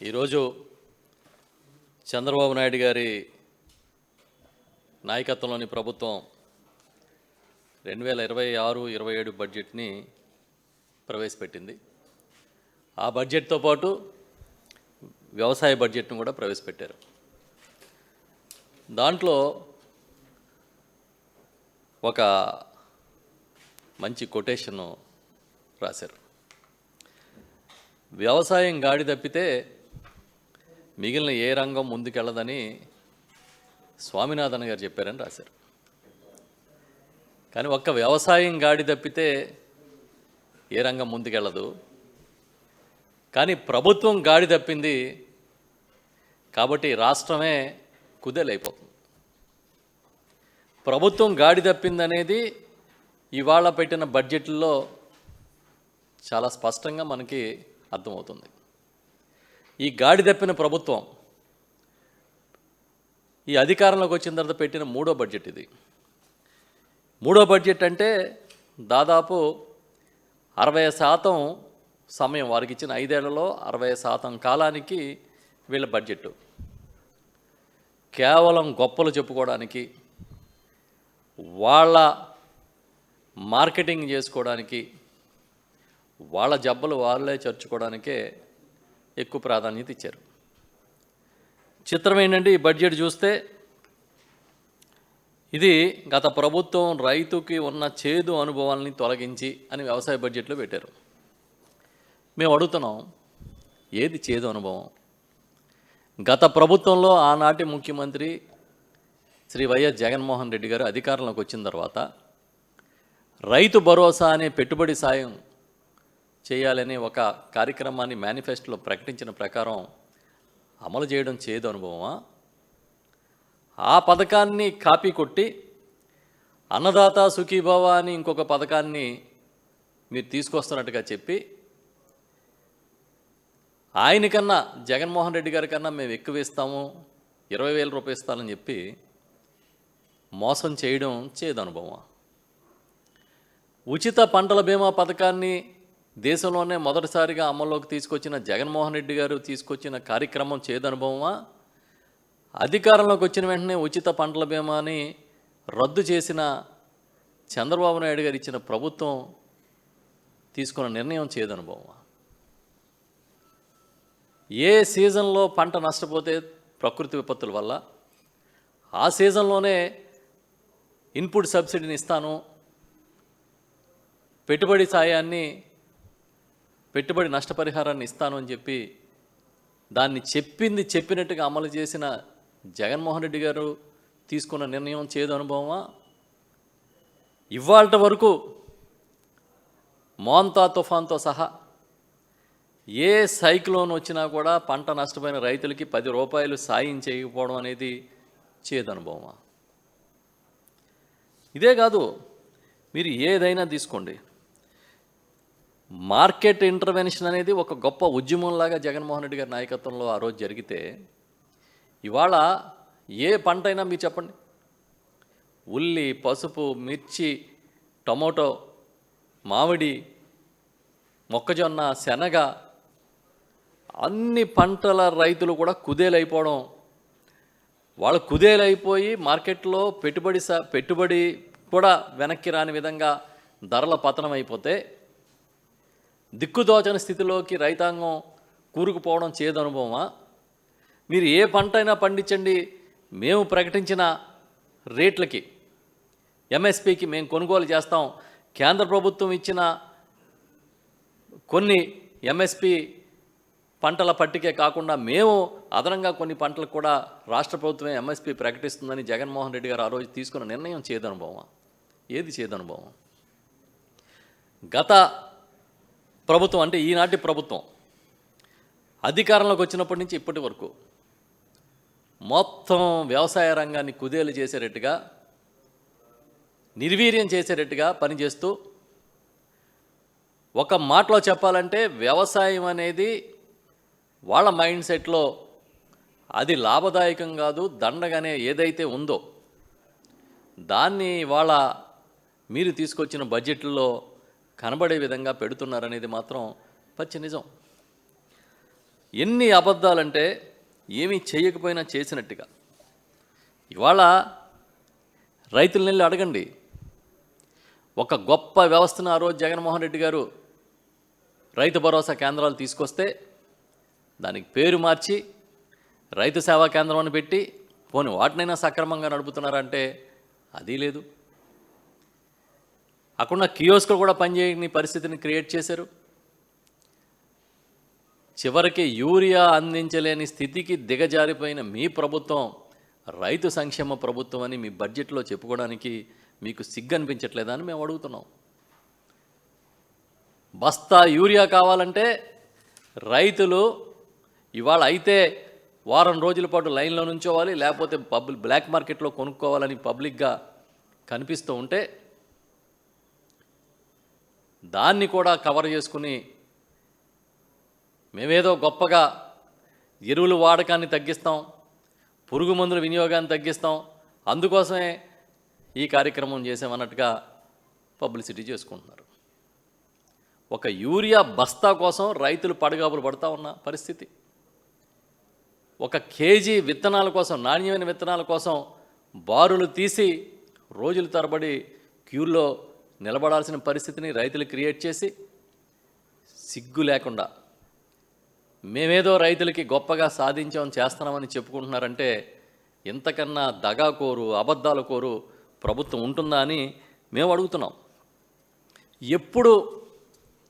ఈరోజు చంద్రబాబు నాయుడు గారి నాయకత్వంలోని ప్రభుత్వం 2026-27 బడ్జెట్ని ప్రవేశపెట్టింది. ఆ బడ్జెట్తో పాటు వ్యవసాయ బడ్జెట్ను కూడా ప్రవేశపెట్టారు. దాంట్లో ఒక మంచి కొటేషను రాశారు. వ్యవసాయం గాడి తప్పితే మిగిలిన ఏ రంగం ముందుకెళ్ళదని స్వామినాథన్ గారు చెప్పారని రాశారు. కానీ ఒక్క వ్యవసాయం గాడి తప్పితే ఏ రంగం ముందుకెళ్ళదు. కానీ ప్రభుత్వం గాడి తప్పింది కాబట్టి రాష్ట్రమే కుదేలైపోతుంది. ప్రభుత్వం గాడి తప్పిందనేది ఇవాళ పెట్టిన బడ్జెట్లో చాలా స్పష్టంగా మనకి అర్థమవుతుంది. ఈ గాడి తప్పిన ప్రభుత్వం ఈ అధికారంలోకి వచ్చిన తర్వాత పెట్టిన మూడో బడ్జెట్ ఇది. మూడో బడ్జెట్ అంటే దాదాపు 60% సమయం వారికి ఇచ్చిన 5 ఏళ్లలో 60% కాలానికి వీళ్ళ బడ్జెట్ కేవలం గొప్పలు చెప్పుకోవడానికి, వాళ్ళ మార్కెటింగ్ చేసుకోవడానికి, వాళ్ళ జబ్బలు వాళ్ళే చర్చుకోవడానికే ఎక్కువ ప్రాధాన్యత ఇచ్చారు. చిత్రం ఏంటంటే ఈ బడ్జెట్ చూస్తే ఇది గత ప్రభుత్వం రైతుకి ఉన్న చేదు అనుభవాలని తొలగించి అని వ్యవసాయ బడ్జెట్లో పెట్టారు. మేము అడుగుతున్నాం, ఏది చేదు అనుభవం? గత ప్రభుత్వంలో ఆనాటి ముఖ్యమంత్రి శ్రీ వైఎస్ జగన్మోహన్ రెడ్డి గారు అధికారంలోకి వచ్చిన తర్వాత రైతు భరోసా అనే పెట్టుబడి సాయం చేయాలనే ఒక కార్యక్రమాన్ని మేనిఫెస్టోలో ప్రకటించిన ప్రకారం అమలు చేయడం చేదు అనుభవమా? ఆ పథకాన్ని కాపీ కొట్టి అన్నదాత సుఖీభవ అని ఇంకొక పథకాన్ని మీరు తీసుకొస్తున్నట్టుగా చెప్పి ఆయనకన్నా జగన్మోహన్ రెడ్డి గారి కన్నా మేము ఎక్కువ ఇస్తాము, 20,000 రూపాయలు ఇస్తానని చెప్పి మోసం చేయడం చేదు అనుభవమా? ఉచిత పంటల బీమా పథకాన్ని దేశంలోనే మొదటిసారిగా అమల్లోకి తీసుకొచ్చిన జగన్మోహన్ రెడ్డి గారు తీసుకొచ్చిన కార్యక్రమం చేదు అనుభవమా? అధికారంలోకి వచ్చిన వెంటనే ఉచిత పంటల బీమాని రద్దు చేసిన చంద్రబాబు నాయుడు గారు ఇచ్చిన ప్రభుత్వం తీసుకున్న నిర్ణయం చేదు అనుభవమా? ఏ సీజన్లో పంట నష్టపోతే ప్రకృతి విపత్తుల వల్ల ఆ సీజన్లోనే ఇన్పుట్ సబ్సిడీని ఇస్తాను, పెట్టుబడి సాయాన్ని, పెట్టుబడి నష్టపరిహారాన్ని ఇస్తాను అని చెప్పి దాన్ని చెప్పింది చెప్పినట్టుగా అమలు చేసిన జగన్మోహన్ రెడ్డి గారు తీసుకున్న నిర్ణయం చేదు అనుభవమా? ఇవాళ వరకు మోంతా తుఫాన్తో సహా ఏ సైక్లోన్ వచ్చినా కూడా పంట నష్టపోయిన రైతులకి 10 రూపాయలు సాయం చేయకపోవడం అనేది చేదు అనుభవమా? ఇదే కాదు, మీరు ఏదైనా తీసుకోండి, మార్కెట్ ఇంటర్వెన్షన్ అనేది ఒక గొప్ప ఉద్యమంలాగా జగన్మోహన్ రెడ్డి గారి నాయకత్వంలో ఆ రోజు జరిగితే ఇవాళ ఏ పంట అయినా మీరు చెప్పండి, ఉల్లి, పసుపు, మిర్చి, టమోటో, మామిడి, మొక్కజొన్న, శనగ, అన్ని పంటల రైతులు కూడా కుదేలైపోవడం, వాళ్ళు కుదేలైపోయి మార్కెట్లో పెట్టుబడి కూడా వెనక్కి రాని విధంగా ధరల పతనం అయిపోతే దిక్కుదోచని స్థితిలోకి రైతాంగం కూరుకుపోవడం చేదు అనుభవమా? మీరు ఏ పంట అయినా పండించండి, మేము ప్రకటించిన రేట్లకి ఎంఎస్పికి మేము కొనుగోలు చేస్తాం, కేంద్ర ప్రభుత్వం ఇచ్చిన కొన్ని ఎంఎస్పి పంటల పట్టికే కాకుండా మేము అదనంగా కొన్ని పంటలకు కూడా రాష్ట్ర ప్రభుత్వమే ఎంఎస్పి ప్రకటిస్తుందని జగన్మోహన్ రెడ్డి గారు ఆ రోజు తీసుకున్న నిర్ణయం చేదు అనుభవమా? ఏది చేదు అనుభవం? గత ప్రభుత్వం అంటే ఈనాటి ప్రభుత్వం అధికారంలోకి వచ్చినప్పటి నుంచి ఇప్పటి వరకు మొత్తం వ్యవసాయ రంగాన్ని కుదేలు చేసేటట్టుగా, నిర్వీర్యం చేసేటట్టుగా పనిచేస్తూ, ఒక మాటలో చెప్పాలంటే వ్యవసాయం అనేది వాళ్ళ మైండ్ సెట్లో అది లాభదాయకం కాదు, దండగానే ఏదైతే ఉందో దాన్ని వాళ్ళ మీరు తీసుకొచ్చిన బడ్జెట్లో కనబడే విధంగా పెడుతున్నారనేది మాత్రం పచ్చి నిజం. ఎన్ని అబద్ధాలంటే ఏమీ చేయకపోయినా చేసినట్టుగా. ఇవాళ రైతులను వెళ్ళి అడగండి. ఒక గొప్ప వ్యవస్థను ఆ రోజు జగన్మోహన్ రెడ్డి గారు రైతు భరోసా కేంద్రాలు తీసుకొస్తే దానికి పేరు మార్చి రైతు సేవా కేంద్రం అని పెట్టి పోనీ వాటినైనా సక్రమంగా నడుపుతున్నారంటే అది లేదు. అక్కడ కియోస్కులు కూడా పనిచేయని పరిస్థితిని క్రియేట్ చేశారు. చివరికి యూరియా అందించలేని స్థితికి దిగజారిపోయిన మీ ప్రభుత్వం రైతు సంక్షేమ ప్రభుత్వం అని మీ బడ్జెట్లో చెప్పుకోవడానికి మీకు సిగ్గు అనిపించట్లేదా అని మేము అడుగుతున్నాం. బస్తా యూరియా కావాలంటే రైతులు ఇవాళ అయితే వారం రోజుల పాటు లైన్లో నుంచోవాలి, లేకపోతే బ్లాక్ మార్కెట్లో కొనుక్కోవాలని పబ్లిక్గా కనిపిస్తూ ఉంటే దాన్ని కూడా కవర్ చేసుకుని మేమేదో గొప్పగా ఎరువుల వాడకాన్ని తగ్గిస్తాం, పురుగు మందుల వినియోగాన్ని తగ్గిస్తాం, అందుకోసమే ఈ కార్యక్రమం చేసామన్నట్టుగా పబ్లిసిటీ చేసుకుంటున్నారు. ఒక యూరియా బస్తా కోసం రైతులు పడగాపులు పడుతూ ఉన్న పరిస్థితి. ఒక కేజీ విత్తనాల కోసం, నాణ్యమైన విత్తనాల కోసం బారులు తీసి రోజుల తరబడి క్యూల్లో నిలబడాల్సిన పరిస్థితిని రైతులు క్రియేట్ చేసి సిగ్గు లేకుండా మేమేదో రైతులకి గొప్పగా సాధించామని చేస్తున్నామని చెప్పుకుంటున్నారంటే ఇంతకన్నా దగాకోరు, అబద్ధాల కోరు ప్రభుత్వం ఉంటుందా అని మేము అడుగుతున్నాం. ఎప్పుడు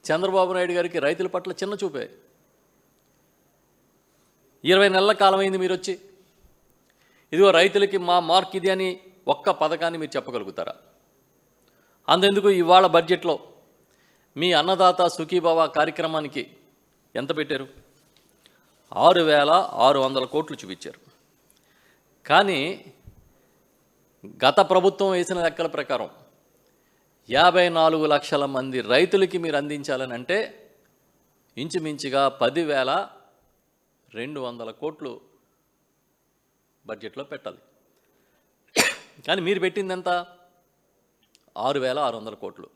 చంద్రబాబు నాయుడు గారికి రైతుల పట్ల చిన్న చూపే. 20 నెలల కాలమైంది మీరు వచ్చి, ఇదిగో రైతులకి మా మార్క్ ఇది అని ఒక్క పథకాన్ని మీరు చెప్పగలుగుతారా? అంతెందుకు ఇవాళ బడ్జెట్లో మీ అన్నదాత సుఖీభవ కార్యక్రమానికి ఎంత పెట్టారు? 6,600 కోట్లు చూపించారు. కానీ గత ప్రభుత్వం వేసిన లెక్కల ప్రకారం 54 లక్షల మంది రైతులకి మీరు అందించాలని అంటే ఇంచుమించుగా 10,200 కోట్లు బడ్జెట్లో పెట్టాలి. కానీ మీరు పెట్టింది ఎంత? 6,600 కోట్లు.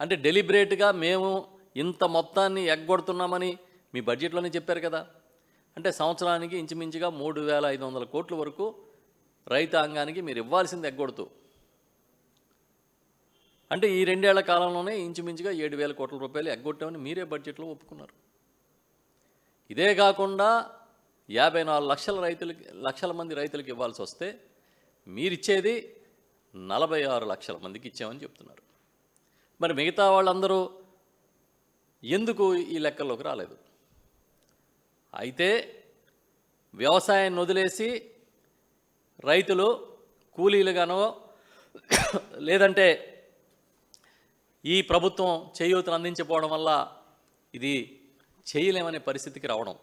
అంటే డెలిబరేట్గా మేము ఇంత మొత్తాన్ని ఎగ్గొడుతున్నామని మీ బడ్జెట్లోనే చెప్పారు కదా. అంటే సంవత్సరానికి ఇంచుమించుగా 3,500 కోట్ల వరకు రైతాంగానికి మీరు ఇవ్వాల్సింది ఎగ్గొడుతూ, అంటే ఈ 2 ఏళ్ల కాలంలోనే ఇంచుమించుగా 7,000 కోట్ల రూపాయలు ఎగ్గొట్టామని మీరే బడ్జెట్లో ఒప్పుకున్నారు. ఇదే కాకుండా 54 లక్షల మంది రైతులకు ఇవ్వాల్సి వస్తే మీరిచ్చేది 46 లక్షల మందికి ఇచ్చామని చెప్తున్నారు. మరి మిగతా వాళ్ళందరూ ఎందుకు ఈ లెక్కల్లోకి రాలేదు? అయితే వ్యవసాయాన్ని వదిలేసి రైతులు కూలీలుగానో లేదంటే ఈ ప్రభుత్వం చేయూతను అందించకపోవడం వల్ల ఇది చేయలేమనే పరిస్థితికి రావడం,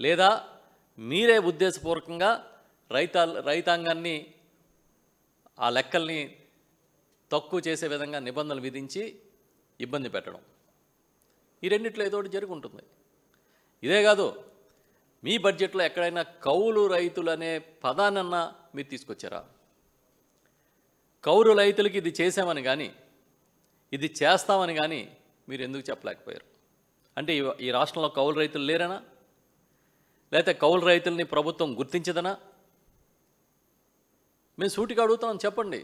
లేదా మీరే ఉద్దేశపూర్వకంగా రైతాంగాన్ని ఆ లెక్కల్ని తక్కువ చేసే విధంగా నిబంధనలు విధించి ఇబ్బంది పెట్టడం, ఈ రెండిట్లో ఏదో ఒకటి జరిగి ఉంటుంది. ఇదే కాదు, మీ బడ్జెట్లో ఎక్కడైనా కౌలు రైతులు అనే పదానన్నా మీరు తీసుకొచ్చారా? కౌలు రైతులకి ఇది చేసామని కానీ ఇది చేస్తామని కానీ మీరు ఎందుకు చెప్పలేకపోయారు? అంటే ఈ రాష్ట్రంలో కౌలు రైతులు లేరనా? లేకపోతే కౌలు రైతుల్ని ప్రభుత్వం గుర్తించదనా? మేము సూటిగా అడుగుతాం, చెప్పండి.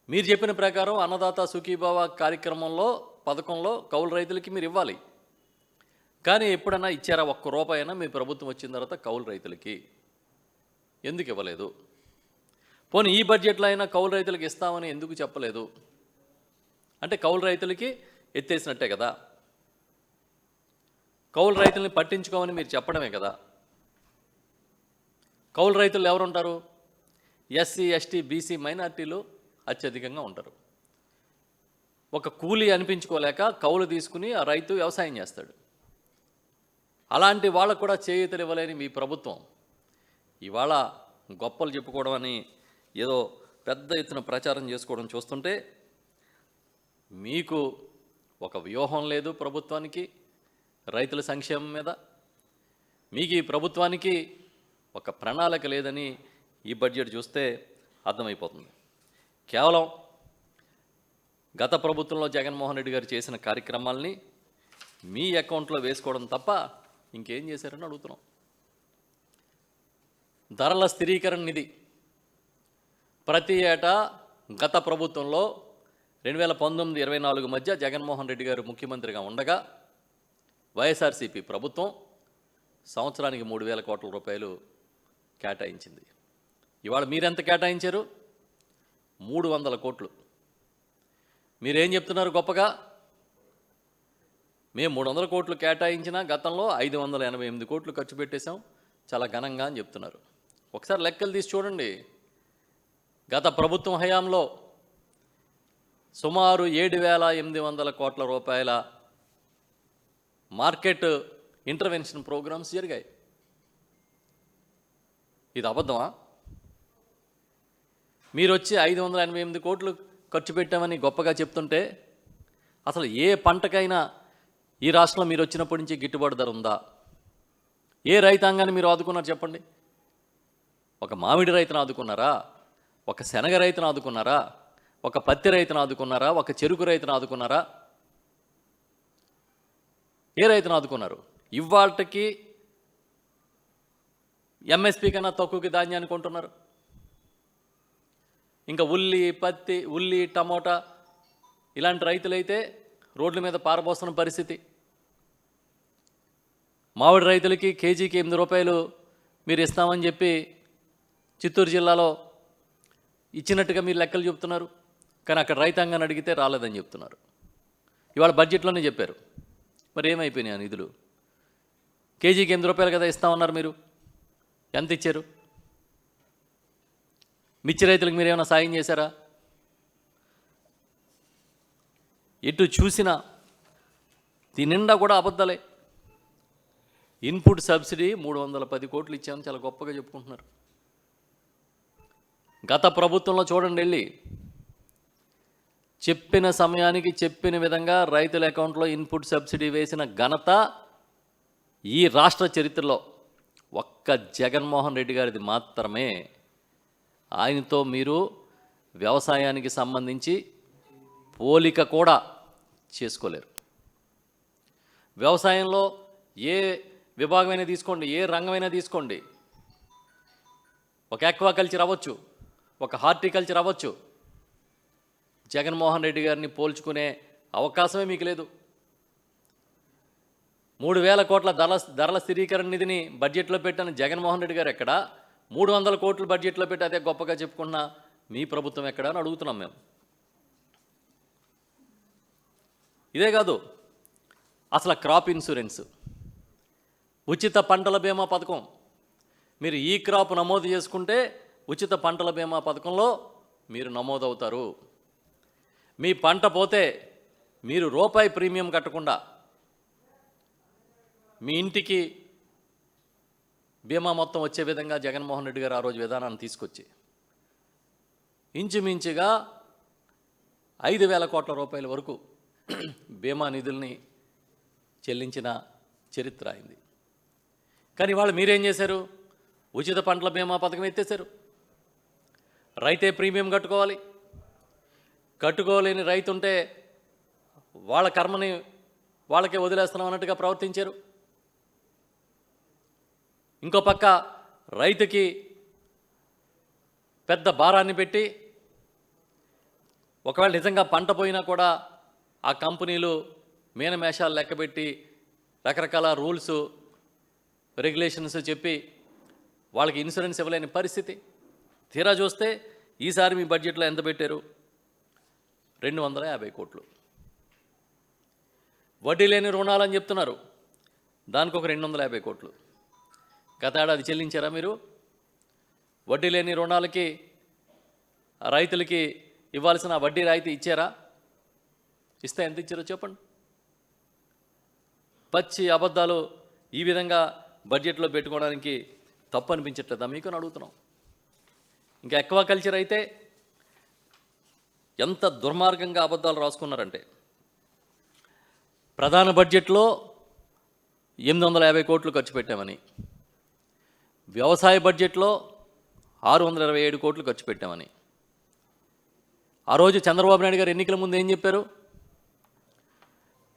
మీరు చెప్పిన ప్రకారం అన్నదాత సుఖీభవ పథకంలో కౌలు రైతులకి మీరు ఇవ్వాలి. కానీ ఎప్పుడన్నా ఇచ్చారా? ఒక్క రూపాయైనా మీ ప్రభుత్వం వచ్చిన తర్వాత కౌలు రైతులకి ఎందుకు ఇవ్వలేదు? పోనీ ఈ బడ్జెట్లో అయినా కౌలు రైతులకి ఇస్తామని ఎందుకు చెప్పలేదు? అంటే కౌలు రైతులకి ఎత్తేసినట్టే కదా. కౌలు రైతుల్ని పట్టించుకోమని మీరు చెప్పడమే కదా. కౌలు రైతులు ఎవరుంటారు? ఎస్సీ, ఎస్టీ, బీసీ, మైనార్టీలు అత్యధికంగా ఉంటారు. ఒక కూలీ అనిపించుకోలేక కౌలు తీసుకుని ఆ రైతు వ్యవసాయం చేస్తాడు. అలాంటి వాళ్ళకు కూడా చేయూతలు ఇవ్వలేని మీ ప్రభుత్వం ఇవాళ గొప్పలు చెప్పుకోవడం అని ఏదో పెద్ద ఎత్తున ప్రచారం చేసుకోవడం చూస్తుంటే మీకు ఒక వ్యూహం లేదు ప్రభుత్వానికి రైతుల సంక్షేమం మీద. మీకు ఈ ప్రభుత్వానికి ఒక ప్రణాళిక లేదని ఈ బడ్జెట్ చూస్తే అర్థమైపోతుంది. కేవలం గత ప్రభుత్వంలో జగన్మోహన్ రెడ్డి గారు చేసిన కార్యక్రమాల్ని మీ అకౌంట్లో వేసుకోవడం తప్ప ఇంకేం చేశారని అడుగుతున్నాం. ధరల స్థిరీకరణ నిధి ప్రతి ఏటా గత ప్రభుత్వంలో 2019-24 మధ్య జగన్మోహన్ రెడ్డి గారు ముఖ్యమంత్రిగా ఉండగా వైఎస్ఆర్సీపీ ప్రభుత్వం సంవత్సరానికి 3,000 కోట్ల రూపాయలు కేటాయించింది. ఇవాళ మీరెంత కేటాయించారు? 300 కోట్లు. మీరేం చెప్తున్నారు గొప్పగా? మేము 300 కోట్లు కేటాయించినా గతంలో 588 కోట్లు ఖర్చు పెట్టేశాం చాలా ఘనంగా అని చెప్తున్నారు. ఒకసారి లెక్కలు తీసి చూడండి. గత ప్రభుత్వం హయాంలో సుమారు 7,800 కోట్ల రూపాయల మార్కెట్ ఇంటర్వెన్షన్ ప్రోగ్రామ్స్ జరిగాయి. ఇది అబద్ధమా? మీరు వచ్చి 588 కోట్లు ఖర్చు పెట్టామని గొప్పగా చెప్తుంటే అసలు ఏ పంటకైనా ఈ రాష్ట్రంలో మీరు వచ్చినప్పటి నుంచి గిట్టుబాటు ధర ఉందా? ఏ రైతాంగాన్ని మీరు ఆదుకున్నారు చెప్పండి? ఒక మామిడి రైతును ఆదుకున్నారా? ఒక శనగ రైతును ఆదుకున్నారా? ఒక పత్తి రైతును ఆదుకున్నారా? ఒక చెరుకు రైతును ఆదుకున్నారా? ఏ రైతును ఆదుకున్నారు? ఇవాళకి ఎంఎస్పీ కన్నా తక్కువకి ధాన్యాన్ని కొంటున్నారు. ఇంకా ఉల్లి టమోటా ఇలాంటి రైతులైతే రోడ్ల మీద పారబోస్తున్న పరిస్థితి. మామిడి రైతులకి కేజీకి 8 రూపాయలు మీరు ఇస్తామని చెప్పి చిత్తూరు జిల్లాలో ఇచ్చినట్టుగా మీరు లెక్కలు చెప్తున్నారు. కానీ అక్కడ రైతాంగాన్ని అడిగితే రాలేదని చెప్తున్నారు. ఇవాళ బడ్జెట్లోనే చెప్పారు. మరి ఏమైపోయినాయి ఆ నిధులు? కేజీకి 8 రూపాయలు కదా ఇస్తామన్నారు, మీరు ఎంత ఇచ్చారు? మిర్చి రైతులకు మీరు ఏమైనా సాయం చేశారా? ఎటు చూసినా దీని నిండా కూడా అబద్ధాలే. ఇన్పుట్ సబ్సిడీ 310 కోట్లు ఇచ్చామని చాలా గొప్పగా చెప్పుకుంటున్నారు. గత ప్రభుత్వంలో చూడండి, వెళ్ళి చెప్పిన సమయానికి చెప్పిన విధంగా రైతుల అకౌంట్లో ఇన్పుట్ సబ్సిడీ వేసిన ఘనత ఈ రాష్ట్ర చరిత్రలో ఒక్క జగన్మోహన్ రెడ్డి గారిది మాత్రమే. ఆయనతో మీరు వ్యవసాయానికి సంబంధించి పోలిక కూడా చేసుకోలేరు. వ్యవసాయంలో ఏ విభాగమైనా తీసుకోండి, ఏ రంగమైనా తీసుకోండి, ఒక ఆక్వాకల్చర్ అవ్వచ్చు, ఒక హార్టికల్చర్ అవ్వచ్చు, జగన్మోహన్ రెడ్డి గారిని పోల్చుకునే అవకాశమే మీకు లేదు. 3,000 కోట్ల ధరల స్థిరీకరణ నిధిని బడ్జెట్లో పెట్టిన జగన్మోహన్ రెడ్డి గారు ఎక్కడ? 300 కోట్లు బడ్జెట్లో పెట్టి అదే గొప్పగా చెప్పుకున్న మీ ప్రభుత్వం ఎక్కడ అని అడుగుతున్నాం మేము. ఇదే కాదు, అసలు క్రాప్ ఇన్సూరెన్స్, ఉచిత పంటల బీమా పథకం, మీరు ఈ క్రాప్ నమోదు చేసుకుంటే ఉచిత పంటల బీమా పథకంలో మీరు నమోదవుతారు. మీ పంట పోతే మీరు రూపాయి ప్రీమియం కట్టకుండా మీ ఇంటికి బీమా మొత్తం వచ్చే విధంగా జగన్మోహన్ రెడ్డి గారు ఆ రోజు విధానాన్ని తీసుకొచ్చి ఇంచుమించుగా 5,000 కోట్ల రూపాయల వరకు బీమా నిధుల్ని చెల్లించిన చరిత్ర అయింది. కానీ వాళ్ళు మీరేం చేశారు? ఉచిత పంటల బీమా పథకం ఎత్తేశారు. రైతే ప్రీమియం కట్టుకోవాలి. కట్టుకోలేని రైతు ఉంటే వాళ్ళ కర్మని వాళ్ళకే వదిలేస్తున్నాం అన్నట్టుగా ప్రవర్తించారు. ఇంకో పక్క రైతుకి పెద్ద భారాన్ని పెట్టి ఒకవేళ నిజంగా పంట పోయినా కూడా ఆ కంపెనీలు మీనమేషాలు లెక్కబెట్టి రకరకాల రూల్స్ రెగ్యులేషన్స్ చెప్పి వాళ్ళకి ఇన్సూరెన్స్ ఇవ్వలేని పరిస్థితి. తీరా చూస్తే ఈసారి మీ బడ్జెట్లో ఎంత పెట్టారు? 250 కోట్లు. వడ్డీ లేని రుణాలని చెప్తున్నారు, దానికి ఒక 250 కోట్లు. గత ఏడాది చెల్లించారా మీరు? వడ్డీ లేని రుణాలకి రైతులకి ఇవ్వాల్సిన వడ్డీ రాయితీ ఇచ్చారా? ఇస్తే ఎంత ఇచ్చారో చెప్పండి. పచ్చి అబద్ధాలు ఈ విధంగా బడ్జెట్లో పెట్టుకోవడానికి తప్పు అనిపించట్లేదా మీకు అని అడుగుతున్నాం. ఇంకా ఆక్వాకల్చర్ అయితే ఎంత దుర్మార్గంగా అబద్ధాలు రాసుకున్నారంటే, ప్రధాన బడ్జెట్లో 850 కోట్లు ఖర్చు పెట్టామని, వ్యవసాయ బడ్జెట్లో 627 కోట్లు ఖర్చు పెట్టామని. ఆ రోజు చంద్రబాబు నాయుడు గారు ఎన్నికల ముందు ఏం చెప్పారు?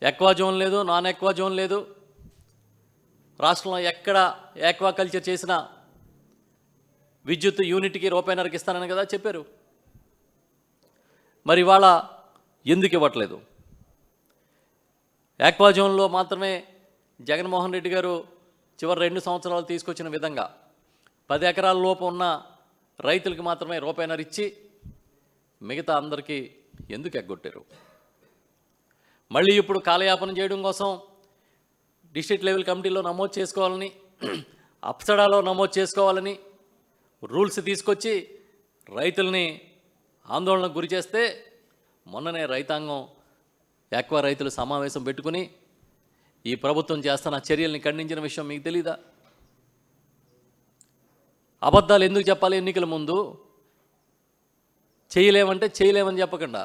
ఎక్వా జోన్ లేదు, నాన్ ఎక్వా జోన్ లేదు, రాష్ట్రంలో ఎక్కడ ఆక్వాకల్చర్ చేసినా విద్యుత్ యూనిట్కి రూపాయిన్నరకి ఇస్తానని కదా చెప్పారు. మరి ఇవాళ ఎందుకు ఇవ్వట్లేదు? ఆక్వాజోన్లో మాత్రమే జగన్మోహన్ రెడ్డి గారు చివరి 2 సంవత్సరాలు తీసుకొచ్చిన విధంగా 10 ఎకరాల లోపు ఉన్న రైతులకి మాత్రమే రూపాయిన్నర ఇచ్చి మిగతా అందరికీ ఎందుకు ఎగ్గొట్టారు? మళ్ళీ ఇప్పుడు కాలయాపన చేయడం కోసం డిస్ట్రిక్ట్ లెవెల్ కమిటీలో నమోదు చేసుకోవాలని, అప్సడాలో నమోదు చేసుకోవాలని రూల్స్ తీసుకొచ్చి రైతుల్ని ఆందోళనకు గురి చేస్తే మొన్ననే రైతాంగం ఆక్వా రైతులు సమావేశం పెట్టుకుని ఈ ప్రభుత్వం చేస్తున్న చర్యల్ని ఖండించిన విషయం మీకు తెలీదా? అబద్ధాలు ఎందుకు చెప్పాలి? ఎన్నికల ముందు చేయలేమంటే చేయలేమని చెప్పకుండా,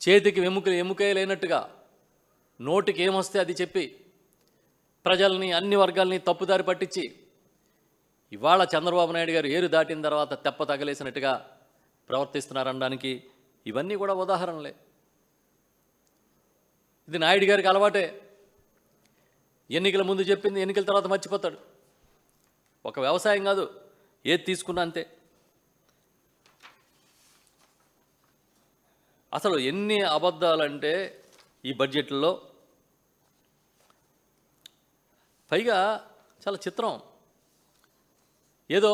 చేతికి ఎముకే లేనట్టుగా నోటికి ఏమొస్తే అది చెప్పి ప్రజల్ని, అన్ని వర్గాల్ని తప్పుదారి పట్టించి ఇవాళ చంద్రబాబు నాయుడు గారు ఏరు దాటిన తర్వాత తెప్ప తగలేసినట్టుగా ప్రవర్తిస్తున్నారనడానికి ఇవన్నీ కూడా ఉదాహరణలే. ఇది నాయుడు గారికి అలవాటే. ఎన్నికల ముందు చెప్పింది ఎన్నికల తర్వాత మర్చిపోతాడు. ఒక వ్యవసాయం కాదు, ఏది తీసుకున్నా అంతే. అసలు ఎన్ని అబద్ధాలంటే ఈ బడ్జెట్లో. పైగా చాలా చిత్రం, ఏదో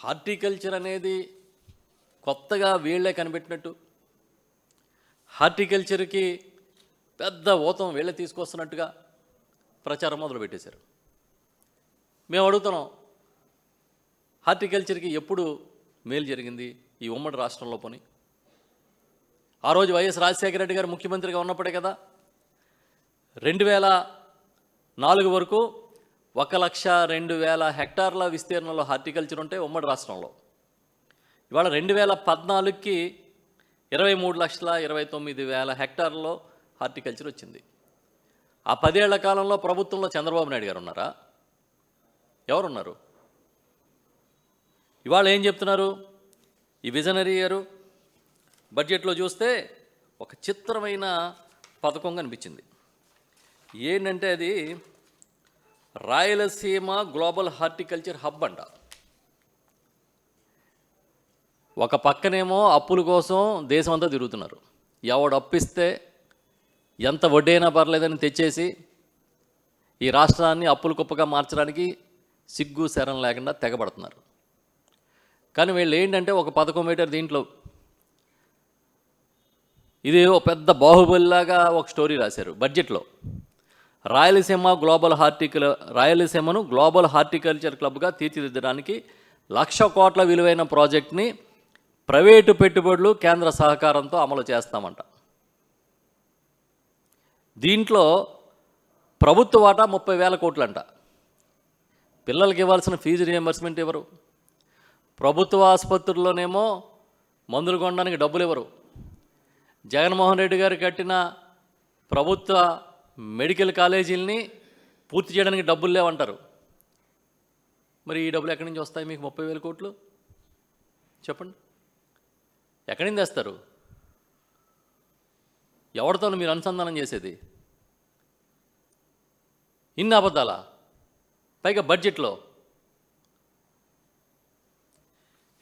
హార్టికల్చర్ అనేది కొత్తగా వీళ్ళే కనిపెట్టినట్టు, హార్టికల్చర్కి పెద్ద ఊతం వీళ్ళే తీసుకొస్తున్నట్టుగా ప్రచారం మొదలుపెట్టేశారు. మేము అడుగుతున్నాం, హార్టికల్చర్కి ఎప్పుడు మేలు జరిగింది ఈ ఉమ్మడి రాష్ట్రంలో? పోని ఆ రోజు వైఎస్ రాజశేఖర రెడ్డి గారు ముఖ్యమంత్రిగా ఉన్నప్పుడే కదా 2004 వరకు 1,02,000 హెక్టార్ల విస్తీర్ణంలో హార్టికల్చర్ ఉంటే ఉమ్మడి రాష్ట్రంలో. ఇవాళ 2014కి 23,29,000 హెక్టార్లలో హార్టికల్చర్ వచ్చింది. ఆ 10 ఏళ్ల కాలంలో ప్రభుత్వంలో చంద్రబాబు నాయుడు గారు ఉన్నారా? ఎవరున్నారు? ఇవాళ ఏం చెప్తున్నారు ఈ విజనరీ గారు? బడ్జెట్లో చూస్తే ఒక చిత్రమైన పథకం కనిపించింది. ఏంటంటే అది రాయలసీమ గ్లోబల్ హార్టికల్చర్ హబ్ అంట. ఒక పక్కనేమో అప్పుల కోసం దేశం అంతా తిరుగుతున్నారు. ఎవడు అప్పిస్తే ఎంత వడ్డైనా పర్లేదని తెచ్చేసి ఈ రాష్ట్రాన్ని అప్పుల కుప్పగా మార్చడానికి సిగ్గు శరం లేకుండా తెగబడుతున్నారు. కానీ వీళ్ళు ఏంటంటే ఒక పథకం పెట్టారు దీంట్లో. ఇది ఒక పెద్ద బాహుబలిలాగా ఒక స్టోరీ రాశారు బడ్జెట్లో. రాయలసీమను గ్లోబల్ హార్టికల్చర్ క్లబ్గా తీర్చిదిద్దడానికి 1,00,000 కోట్ల విలువైన ప్రాజెక్ట్ని ప్రైవేటు పెట్టుబడులు కేంద్ర సహకారంతో అమలు చేస్తామంట. దీంట్లో ప్రభుత్వ వాటా 30,000 కోట్లంట. పిల్లలకి ఇవ్వాల్సిన ఫీజు రియంబర్స్మెంట్ ఇవ్వరు. ప్రభుత్వ ఆసుపత్రుల్లోనేమో మందులు కొనడానికి డబ్బులు ఇవ్వరు. జగన్మోహన్ రెడ్డి గారు కట్టిన ప్రభుత్వ మెడికల్ కాలేజీలని పూర్తి చేయడానికి డబ్బులు లేవంటారు. మరి ఈ డబ్బులు ఎక్కడి నుంచి వస్తాయి మీకు? 30,000 కోట్లు చెప్పండి, ఎక్కడి నుంచి తెస్తారు? ఎవరితో మీరు అనుసంధానం చేసేది? ఇన్ని అబద్ధాలా? పైగా బడ్జెట్లో.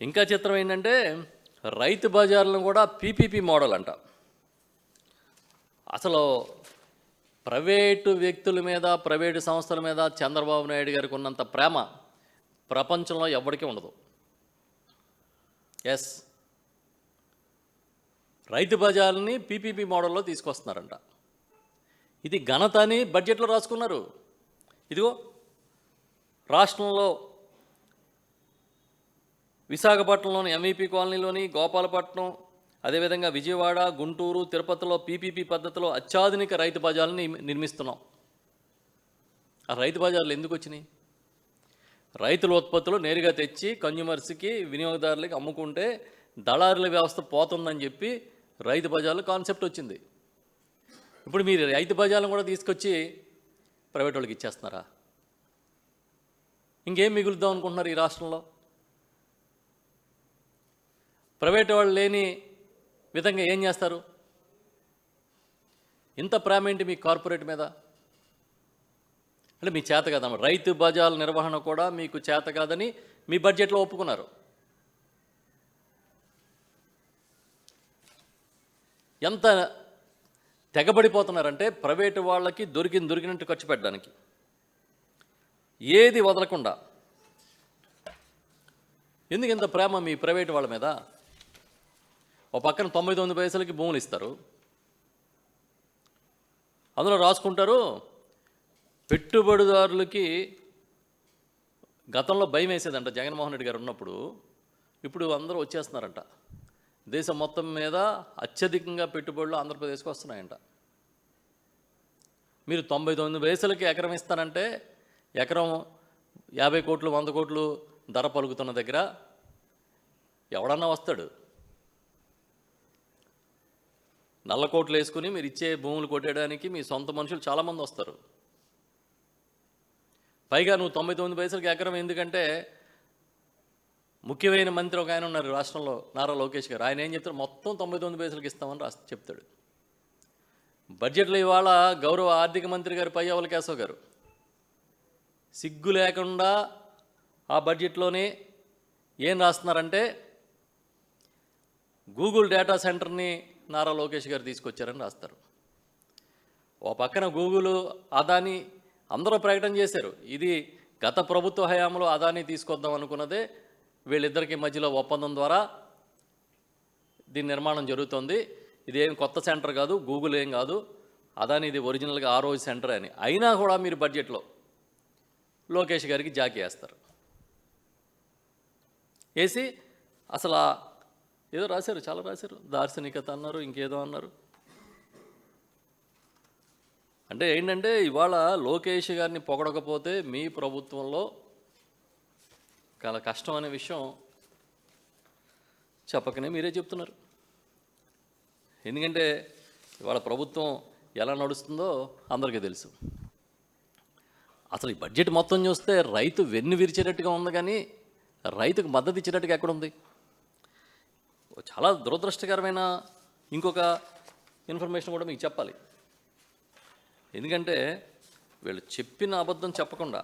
ఇంకా చిత్రం ఏంటంటే రైతు బజార్లను కూడా పీపీపీ మోడల్ అంట. అసలు ప్రైవేటు వ్యక్తుల మీద, ప్రైవేటు సంస్థల మీద చంద్రబాబు నాయుడు గారికి ఉన్నంత ప్రేమ ప్రపంచంలో ఎవరికీ ఉండదు. ఎస్, రైతు బజార్ని పీపీపీ మోడల్లో తీసుకొస్తున్నారంట. ఇది ఘనత అని బడ్జెట్లో రాసుకున్నారు. ఇదిగో రాష్ట్రంలో విశాఖపట్నంలోని ఎంఈపీ కాలనీలోని, గోపాలపట్నం, అదేవిధంగా విజయవాడ, గుంటూరు, తిరుపతిలో పీపీపీ పద్ధతిలో అత్యాధునిక రైతు బజార్ని నిర్మిస్తున్నాం. ఆ రైతు బజార్లు ఎందుకు వచ్చినాయి? రైతుల ఉత్పత్తులు నేరుగా తెచ్చి కన్జ్యూమర్స్కి, వినియోగదారులకి అమ్ముకుంటే దళారుల వ్యవస్థ పోతుందని చెప్పి రైతు బజార్లు కాన్సెప్ట్ వచ్చింది. ఇప్పుడు మీరు రైతు బజార్లను కూడా తీసుకొచ్చి ప్రైవేట్ వాళ్ళకి ఇచ్చేస్తున్నారా? ఇంకేం మిగులుద్దాం అనుకుంటున్నారు ఈ రాష్ట్రంలో? ప్రైవేట్ వాళ్ళు లేని విధంగా ఏం చేస్తారు? ఇంత ప్రేమ ఏంటి మీ కార్పొరేట్ మీద? అంటే మీ చేత కాదన్నమాట. రైతు బజార్ల నిర్వహణ కూడా మీకు చేత కాదని మీ బడ్జెట్లో ఒప్పుకున్నారు. ఎంత తెగబడిపోతున్నారంటే ప్రైవేటు వాళ్ళకి దొరికినట్టు ఖర్చు పెట్టడానికి ఏది వదలకుండా. ఎందుకు ఇంత ప్రేమ మీ ప్రైవేటు వాళ్ళ మీద? ఒక పక్కన 99 పైసలకి భూములు ఇస్తారు, అందులో రాసుకుంటారు పెట్టుబడిదారులకి. గతంలో భయం వేసేదంట జగన్మోహన్ రెడ్డి గారు ఉన్నప్పుడు, ఇప్పుడు అందరూ వచ్చేస్తున్నారంట. దేశం మొత్తం మీద అత్యధికంగా పెట్టుబడులు ఆంధ్రప్రదేశ్కి వస్తున్నాయంట. మీరు 99 పైసలకి ఎకరం ఇస్తానంటే ఎకరం 50 కోట్లు 100 కోట్లు ధర పలుకుతున్న దగ్గర ఎవడన్నా వస్తాడు? నల్ల కోట్లు వేసుకుని మీరు ఇచ్చే భూములు కొట్టేయడానికి మీ సొంత మనుషులు చాలామంది వస్తారు. పైగా నువ్వు 99 పైసలకి ఎకరం ఎందుకంటే ముఖ్యమైన మంత్రి ఒక ఆయన ఉన్నారు రాష్ట్రంలో, నారా లోకేష్ గారు. ఆయన ఏం చెప్తారు? మొత్తం 99 పైసలకి ఇస్తామని చెప్తాడు. బడ్జెట్లో ఇవాళ గౌరవ ఆర్థిక మంత్రి గారు పయ్యావుల కేశవ్ గారు సిగ్గు లేకుండా ఆ బడ్జెట్లోనే ఏం రాస్తున్నారంటే గూగుల్ డేటా సెంటర్ని నారా లోకేష్ గారు తీసుకొచ్చారని రాస్తారు. ఓ పక్కన గూగుల్ అదాని అందరూ ప్రకటన చేశారు. ఇది గత ప్రభుత్వ హయాంలో అదాని తీసుకొద్దాం అనుకున్నదే, వీళ్ళిద్దరికీ మధ్యలో ఒప్పందం ద్వారా దీని నిర్మాణం జరుగుతుంది. ఇదేం కొత్త సెంటర్ కాదు, గూగుల్ ఏం కాదు, అదాని ఇది ఒరిజినల్గా ఆ రోజు సెంటర్ అని. అయినా కూడా మీరు బడ్జెట్లో లోకేష్ గారికి జాకీ వేస్తారు. వేసి అసలు ఏదో రాశారు, చాలా రాశారు, దార్శనికత అన్నారు, ఇంకేదో అన్నారు. అంటే ఏంటంటే ఇవాళ లోకేష్ గారిని పొగడకపోతే మీ ప్రభుత్వంలో చాలా కష్టం అనే విషయం చెప్పకనే మీరే చెప్తున్నారు. ఎందుకంటే ఇవాళ ప్రభుత్వం ఎలా నడుస్తుందో అందరికీ తెలుసు. అసలు ఈ బడ్జెట్ మొత్తం చూస్తే రైతు వెన్ను విరిచేటట్టుగా ఉంది, కానీ రైతుకు మద్దతు ఇచ్చేటట్టుగా ఎక్కడుంది? చాలా దురదృష్టకరమైన ఇంకొక ఇన్ఫర్మేషన్ కూడా మీకు చెప్పాలి. ఎందుకంటే వీళ్ళు చెప్పిన అబద్ధం చెప్పకుండా